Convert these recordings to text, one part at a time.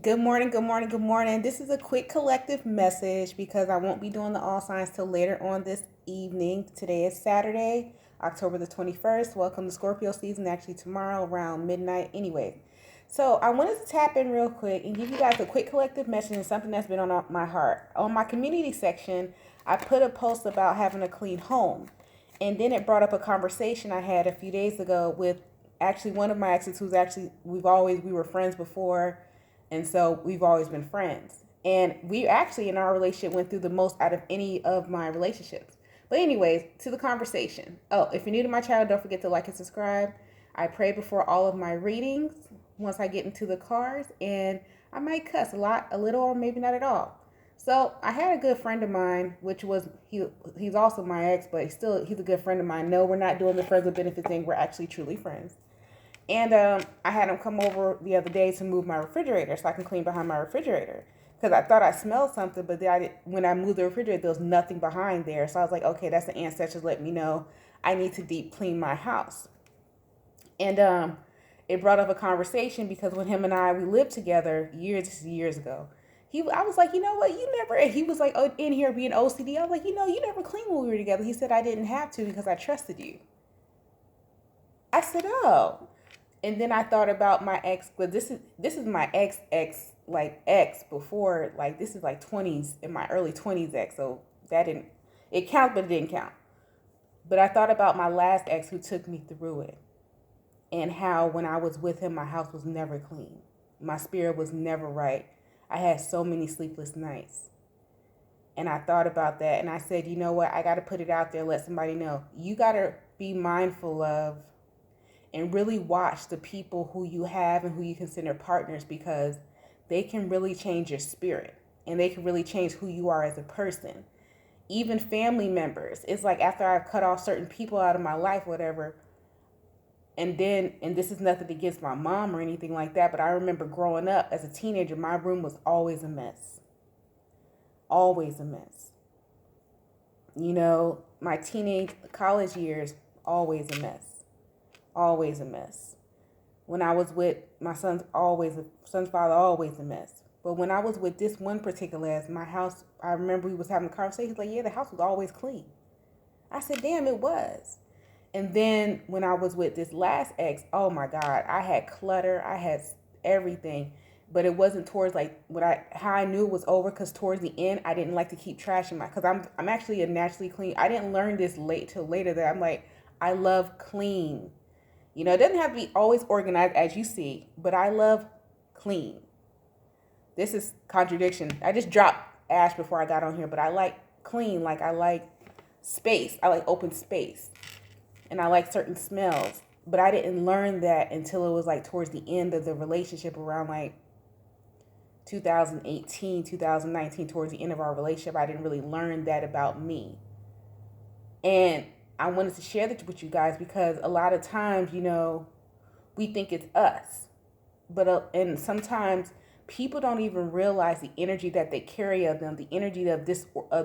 Good morning, good morning, good morning. This is a quick collective message because I won't be doing the all signs till later on this evening. Today is Saturday, October the 21st. Welcome to Scorpio season, actually tomorrow around midnight. Anyway, so I wanted to tap in real quick and give you guys a quick collective message and something that's been on my heart. On my community section, I put a post about having a clean home. And then it brought up a conversation I had a few days ago with actually one of my exes who's actually, we were friends before, and so we've always been friends. And we actually in our relationship went through the most out of any of my relationships. But anyways, to the conversation. Oh, if you're new to my channel, don't forget to like and subscribe. I pray before all of my readings once I get into the cards, and I might cuss a lot, a little, or maybe not at all. So I had a good friend of mine, which was he's also my ex, but he's a good friend of mine. No, we're not doing the friends with benefits thing. We're actually truly friends. And I had him come over the other day to move my refrigerator so I can clean behind my refrigerator. Because I thought I smelled something, but when I moved the refrigerator, there was nothing behind there. So I was like, okay, that's the ancestors letting me know I need to deep clean my house. And it brought up a conversation because when him and we lived together years ago. I was like, you know what, you never, and he was like, oh, in here being OCD. I was like, you never cleaned when we were together. He said, I didn't have to because I trusted you. I said, oh. And then I thought about my ex, but this is my ex like ex before, like this is like 20s, in my early 20s ex, so that didn't, it counts but it didn't count. But I thought about my last ex who took me through it, and how when I was with him my house was never clean, my spirit was never right. I had so many sleepless nights. And I thought about that and I said, you know what, I got to put it out there, let somebody know. You got to be mindful of and really watch the people who you have and who you consider partners, because they can really change your spirit and they can really change who you are as a person. Even family members. It's like after I've cut off certain people out of my life, whatever, and this is nothing against my mom or anything like that, but I remember growing up as a teenager, my room was always a mess. Always a mess. My teenage college years, always a mess. Always a mess. When I was with my son's father, always a mess. But when I was with this one particular ass, my house, I remember we was having a conversation. He's like, yeah, the house was always clean. I said, damn, it was. And then when I was with this last ex, oh my God, I had clutter. I had everything. But it wasn't towards like how I knew it was over, because towards the end I didn't like to keep trashing because I'm actually a naturally clean. I didn't learn this till later that I'm like, I love clean. It doesn't have to be always organized as you see, but I love clean. This is contradiction. I just dropped ash before I got on here, but I like clean. Like I like space. I like open space. And I like certain smells. But I didn't learn that until it was like towards the end of the relationship, around like 2018, 2019, towards the end of our relationship. I didn't really learn that about me. And I wanted to share that with you guys because a lot of times, we think it's us. But and sometimes people don't even realize the energy that they carry of them, the energy of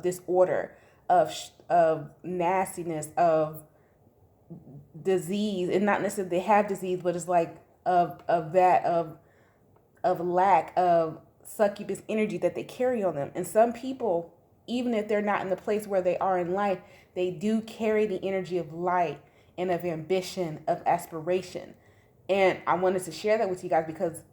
disorder, of nastiness, of disease, and not necessarily they have disease, but it's like of lack of succubus energy that they carry on them. And some people, even if they're not in the place where they are in life, they do carry the energy of light and of ambition, of aspiration. And I wanted to share that with you guys because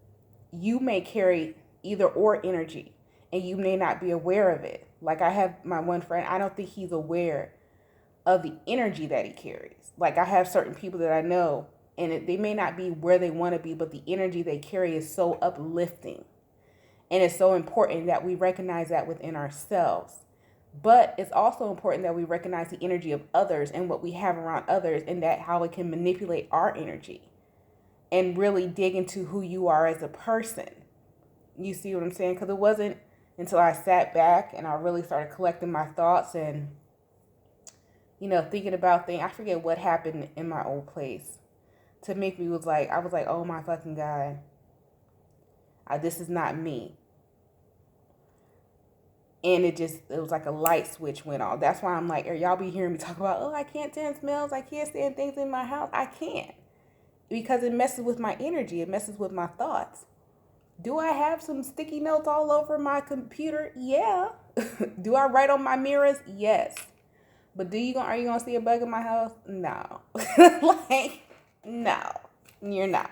you may carry either or energy and you may not be aware of it. Like I have my one friend, I don't think he's aware of the energy that he carries. Like I have certain people that I know, and they may not be where they want to be, but the energy they carry is so uplifting. And it's so important that we recognize that within ourselves. But it's also important that we recognize the energy of others and what we have around others, and that how it can manipulate our energy, and really dig into who you are as a person. You see what I'm saying? Because it wasn't until I sat back and I really started collecting my thoughts and, thinking about things. I forget what happened in my old place to make me I was like, oh my fucking God, this is not me. And it was like a light switch went on. That's why I'm like, y'all be hearing me talk about, oh, I can't stand smells. I can't stand things in my house. I can't. Because it messes with my energy. It messes with my thoughts. Do I have some sticky notes all over my computer? Yeah. Do I write on my mirrors? Yes. But are you gonna see a bug in my house? No. Like, no. You're not.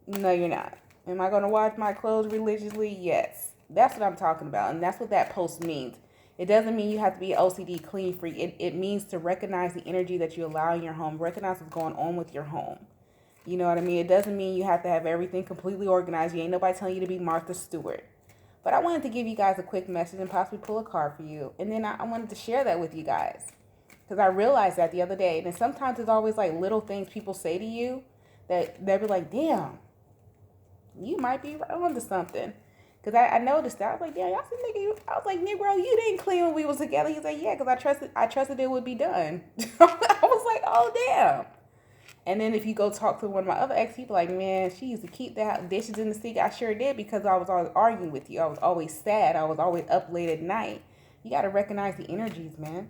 No, you're not. Am I gonna wash my clothes religiously? Yes. That's what I'm talking about. And that's what that post means. It doesn't mean you have to be OCD clean freak. It means to recognize the energy that you allow in your home, recognize what's going on with your home. You know what I mean? It doesn't mean you have to have everything completely organized. You ain't nobody telling you to be Martha Stewart. But I wanted to give you guys a quick message and possibly pull a card for you. And then I wanted to share that with you guys. Because I realized that the other day. And then sometimes it's always like little things people say to you that they'll be like, damn, you might be on to something. Because I noticed that. I was like, damn, y'all see nigga. I was like, Negro, you didn't clean when we was together. He's like, yeah, because I trusted it would be done. I was like, oh, damn. And then if you go talk to one of my other ex, he'd be like, man, she used to keep the dishes in the sink. I sure did, because I was always arguing with you. I was always sad. I was always up late at night. You got to recognize the energies, man.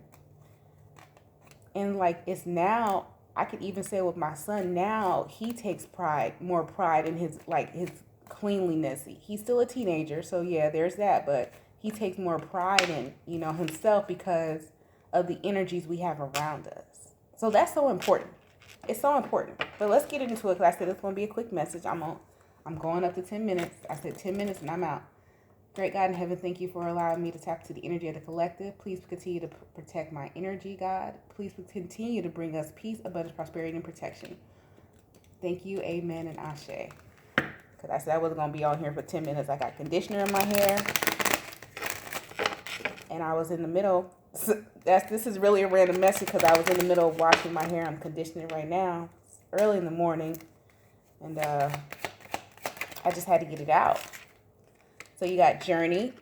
And like, it's now, I could even say with my son now, he takes more pride in his cleanliness. He's still a teenager, so yeah, there's that. But he takes more pride in, himself because of the energies we have around us. So that's so important. It's so important. But let's get into it, because I said it's going to be a quick message. I'm going up to 10 minutes. I said 10 minutes and I'm out. Great God in heaven, thank you for allowing me to tap to the energy of the collective. Please continue to protect my energy, God. Please continue to bring us peace, abundance, prosperity, and protection. Thank you, amen, and ashe. Because I said I wasn't going to be on here for 10 minutes. I got conditioner in my hair. And I was in the middle. This is really a random message, because I was in the middle of washing my hair. I'm conditioning right now. It's early in the morning. And I just had to get it out. So you got Journey.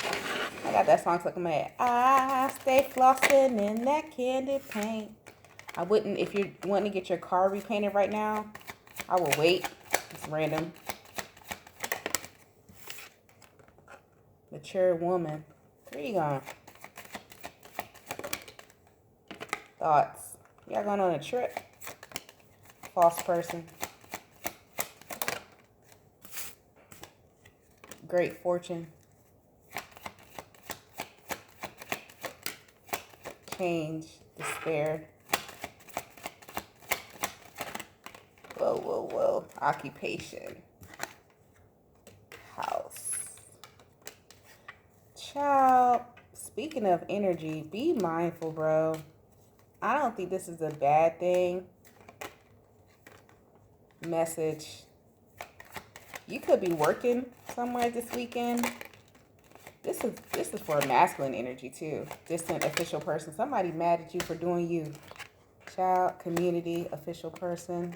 I got that song stuck in my head. I stay flossing in that candy paint. I wouldn't, if you're wanting to get your car repainted right now, I will wait. It's random. Mature woman. Where you going? Thoughts. Y'all going on a trip? False person. Great fortune. Change. Despair. Whoa, whoa, whoa. Occupation. House. Child. Speaking of energy, be mindful, bro. I don't think this is a bad thing. Message. You could be working somewhere this weekend. This is for a masculine energy too. Distant official person. Somebody mad at you for doing you. Child, community, official person.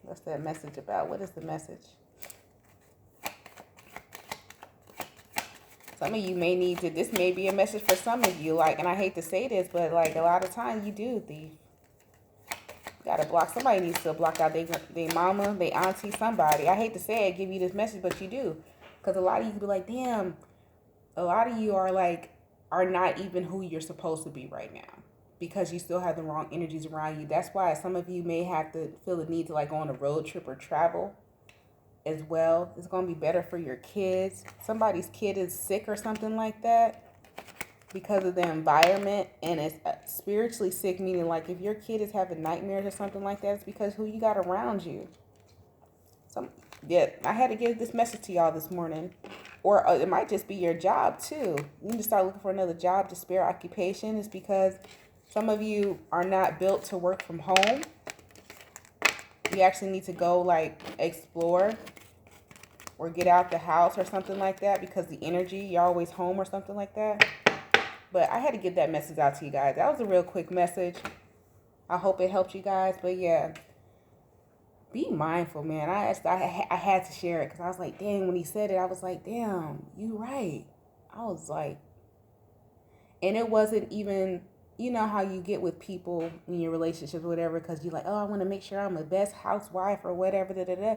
What's that message about? What is the message? Some of you may need to, this may be a message for some of you, and I hate to say this, but a lot of times you do, thief. You gotta block. Somebody needs to block out their mama, their auntie, somebody. I hate to say it, give you this message, but you do. Because a lot of you could be like, damn, a lot of you are not even who you're supposed to be right now. Because you still have the wrong energies around you. That's why some of you may have to feel the need to go on a road trip or travel as well. It's going to be better for your kids. Somebody's kid is sick or something like that because of the environment, and it's spiritually sick, meaning if your kid is having nightmares or something like that, it's because who you got around you. I had to give this message to y'all this morning. Or it might just be your job too. You need to start looking for another job to spare occupation. It's because some of you are not built to work from home. You actually need to go explore or get out the house or something like that, because the energy, you're always home or something like that. But I had to get that message out to you guys. That was a real quick message. I hope it helped you guys. But yeah, be mindful, man. I had to share it because I was like, dang, when he said it, I was like, damn, you right. I was like, and it wasn't even, you know how you get with people in your relationships or whatever, because you're like, oh, I want to make sure I'm the best housewife or whatever, da-da-da.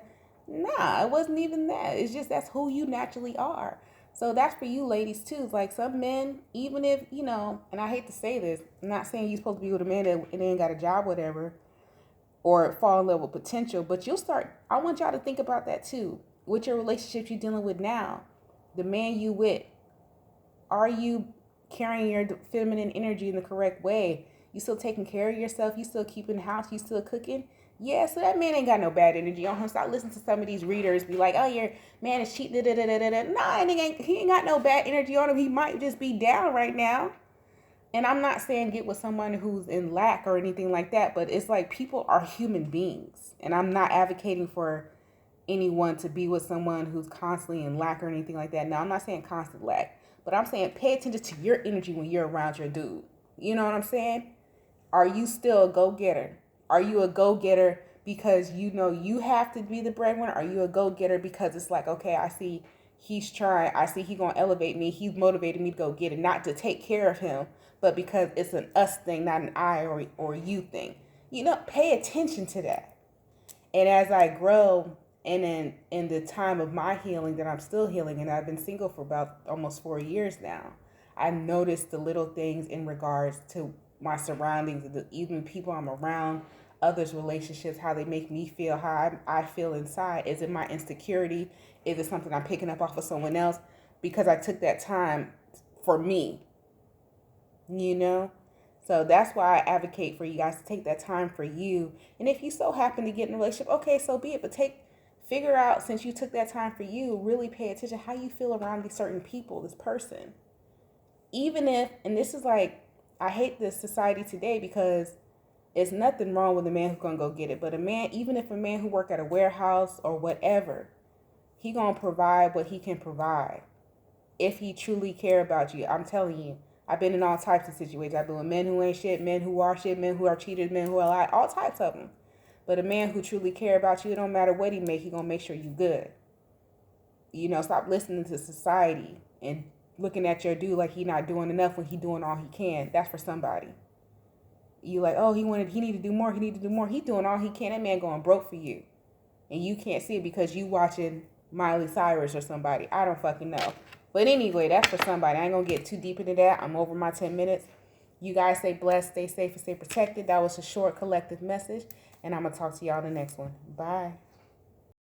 Nah, it wasn't even that. It's just that's who you naturally are. So that's for you ladies too. It's some men, even if, and I hate to say this, I'm not saying you're supposed to be with a man that ain't got a job, whatever, or fall in love with potential. But I want y'all to think about that too. With your relationships you're dealing with now, the man you with, are you carrying your feminine energy in the correct way? You still taking care of yourself? You still keeping the house? You still cooking? Yeah, so that man ain't got no bad energy on him. Stop listening to some of these readers be like, oh, your man is cheating. Nah, he ain't got no bad energy on him. He might just be down right now. And I'm not saying get with someone who's in lack or anything like that, but it's like people are human beings. And I'm not advocating for anyone to be with someone who's constantly in lack or anything like that. Now, I'm not saying constant lack, but I'm saying pay attention to your energy when you're around your dude. You know what I'm saying? Are you still a go-getter? Are you a go-getter because you know you have to be the breadwinner? Are you a go-getter because it's like, okay, I see he's trying. I see he's going to elevate me. He's motivated me to go get it. Not to take care of him, but because it's an us thing, not an I or you thing. You know, pay attention to that. And as I grow and in the time of my healing that I'm still healing, and I've been single for about almost 4 years now, I noticed the little things in regards to my surroundings, even people I'm around, others' relationships, how they make me feel, how I feel inside. Is it my insecurity? Is it something I'm picking up off of someone else? Because I took that time for me, you know? So that's why I advocate for you guys to take that time for you. And if you so happen to get in a relationship, okay, so be it. But figure out, since you took that time for you, really pay attention how you feel around these certain people, this person. Even if, and this is like, I hate this society today because it's nothing wrong with a man who's gonna go get it. But even if a man who work at a warehouse or whatever, he gonna provide what he can provide. If he truly care about you, I'm telling you, I've been in all types of situations. I've been with men who ain't shit, men who are shit, men who are cheated, men who are lied, all types of them. But a man who truly care about you, it don't matter what he make, he gonna make sure you good. You know, stop listening to society and looking at your dude like he not doing enough when he doing all he can. That's for somebody. You like, oh, he need to do more, He doing all he can. That man going broke for you. And you can't see it because you watching Miley Cyrus or somebody. I don't fucking know. But anyway, that's for somebody. I ain't gonna get too deep into that. I'm over my 10 minutes. You guys stay blessed, stay safe, and stay protected. That was a short collective message. And I'm gonna talk to y'all in the next one. Bye.